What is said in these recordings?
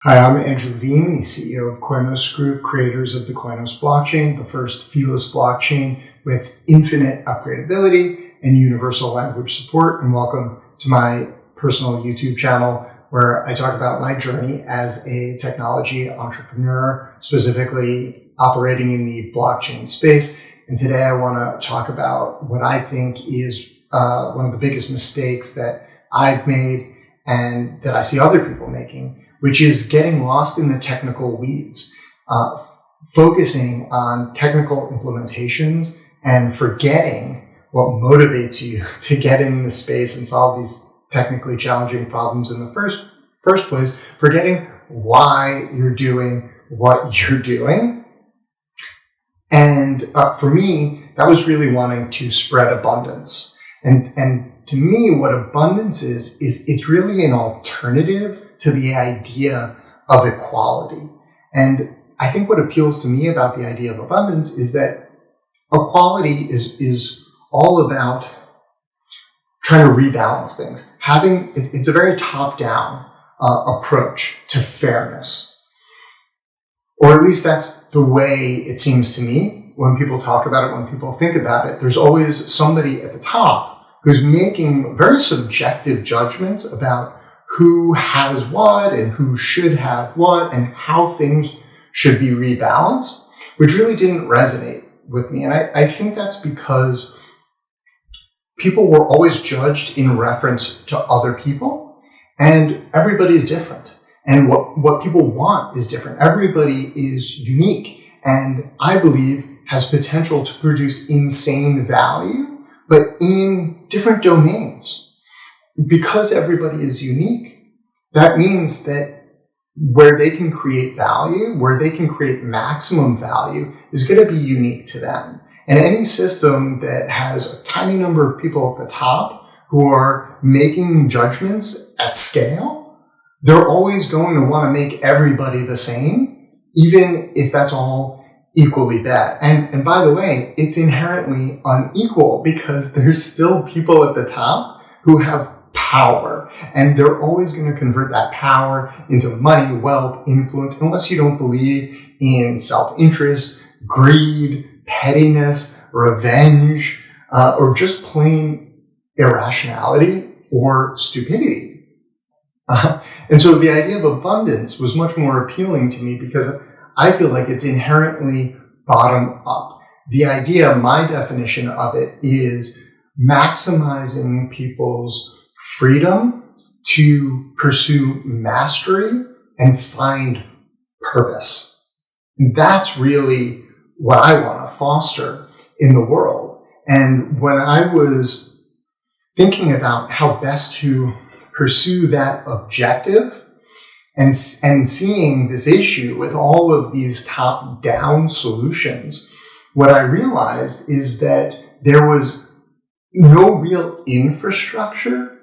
Hi, I'm Andrew Levine, the CEO of Koinos Group, creators of the Koinos blockchain, the first feeless blockchain with infinite upgradability and universal language support. And welcome to my personal YouTube channel where I talk about my journey as a technology entrepreneur, specifically operating in the blockchain space. And today I want to talk about what I think is one of the biggest mistakes that I've made and that I see other people making, which is getting lost in the technical weeds, focusing on technical implementations and forgetting what motivates you to get in the space and solve these technically challenging problems in the first place, forgetting why you're doing what you're doing. And for me, that was really wanting to spread abundance. And to me, what abundance is it's really an alternative to the idea of equality. And I think what appeals to me about the idea of abundance is that equality is all about trying to rebalance things. It's a very top-down approach to fairness. Or at least that's the way it seems to me when people talk about it, when people think about it. There's always somebody at the top who's making very subjective judgments about who has what and who should have what and how things should be rebalanced, which really didn't resonate with me. And I think that's because people were always judged in reference to other people, and everybody is different. And what people want is different. Everybody is unique, and I believe has potential to produce insane value, but in different domains. Because everybody is unique, that means that where they can create value, where they can create maximum value, is going to be unique to them. And any system that has a tiny number of people at the top who are making judgments at scale, they're always going to want to make everybody the same, even if that's all equally bad. And by the way, it's inherently unequal because there's still people at the top who have power, and they're always going to convert that power into money, wealth, influence, unless you don't believe in self-interest, greed, pettiness, revenge, or just plain irrationality or stupidity. And so the idea of abundance was much more appealing to me because I feel like it's inherently bottom up. The idea, my definition of it, is maximizing people's freedom to pursue mastery and find purpose. And that's really what I want to foster in the world. And when I was thinking about how best to pursue that objective and seeing this issue with all of these top-down solutions, what I realized is that there was no real infrastructure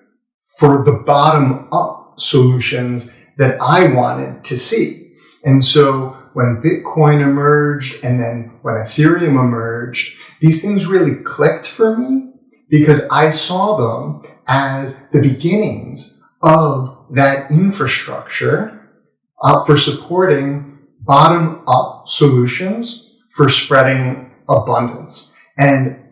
for the bottom-up solutions that I wanted to see. And so when Bitcoin emerged and then when Ethereum emerged, these things really clicked for me because I saw them as the beginnings of that infrastructure for supporting bottom-up solutions for spreading abundance. And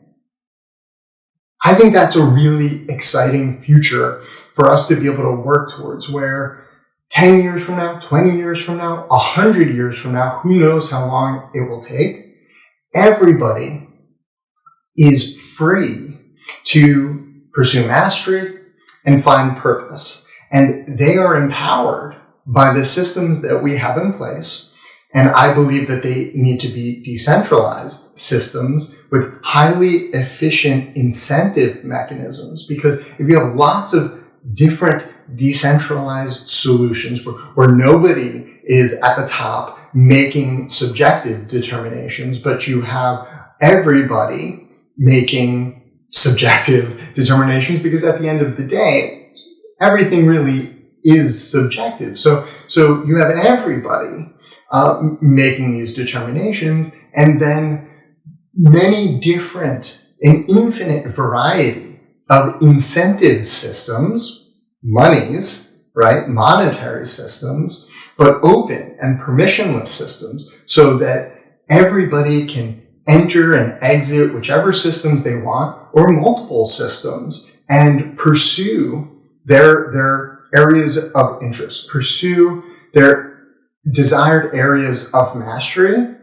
I think that's a really exciting future for us to be able to work towards, where 10 years from now, 20 years from now, 100 years from now, who knows how long it will take, everybody is free to pursue mastery and find purpose. And they are empowered by the systems that we have in place. And I believe that they need to be decentralized systems with highly efficient incentive mechanisms. Because if you have lots of different decentralized solutions where nobody is at the top making subjective determinations, but you have everybody making subjective determinations, because at the end of the day, everything really is subjective. So you have everybody making these determinations, and then many different, an infinite variety of incentive systems, monies, right, monetary systems but open and permissionless systems so that everybody can enter and exit whichever systems they want or multiple systems and pursue their areas of interest, pursue their desired areas of mastery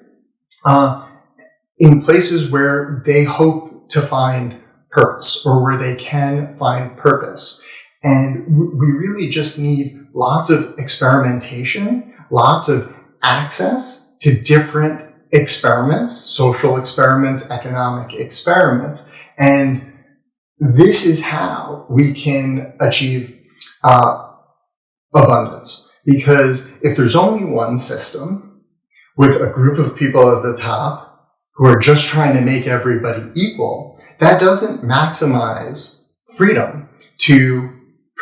in places where they hope to find purpose or where they can find purpose. And we really just need lots of experimentation, lots of access to different experiments, social experiments, economic experiments. And this is how we can achieve abundance. Because if there's only one system with a group of people at the top who are just trying to make everybody equal, that doesn't maximize freedom to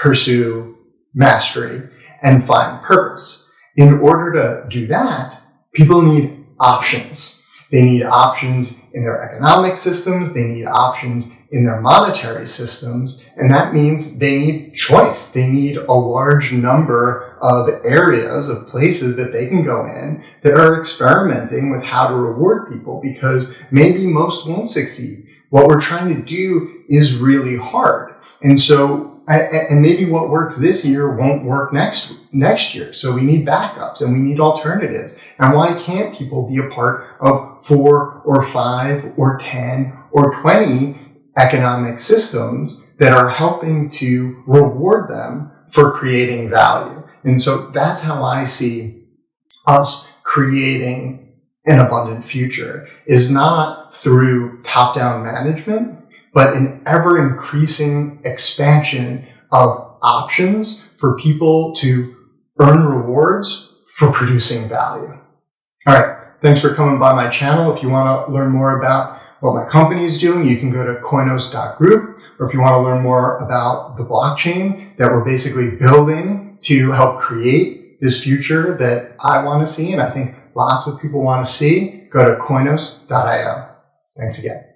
pursue mastery and find purpose. In order to do that, people need options. They need options in their economic systems. They need options in their monetary systems. And that means they need choice. They need a large number of areas, of places that they can go in that are experimenting with how to reward people, because maybe most won't succeed. What we're trying to do is really hard. And so, and maybe what works this year won't work next year. So we need backups and we need alternatives. And why can't people be a part of 4 or 5 or 10 or 20 economic systems that are helping to reward them for creating value? And so that's how I see us creating an abundant future, is not through top-down management, but an ever-increasing expansion of options for people to earn rewards for producing value. All right. Thanks for coming by my channel. If you want to learn more about what my company is doing, you can go to koinos.group. Or if you want to learn more about the blockchain that we're basically building to help create this future that I want to see, and I think lots of people want to see, go to koinos.io. Thanks again.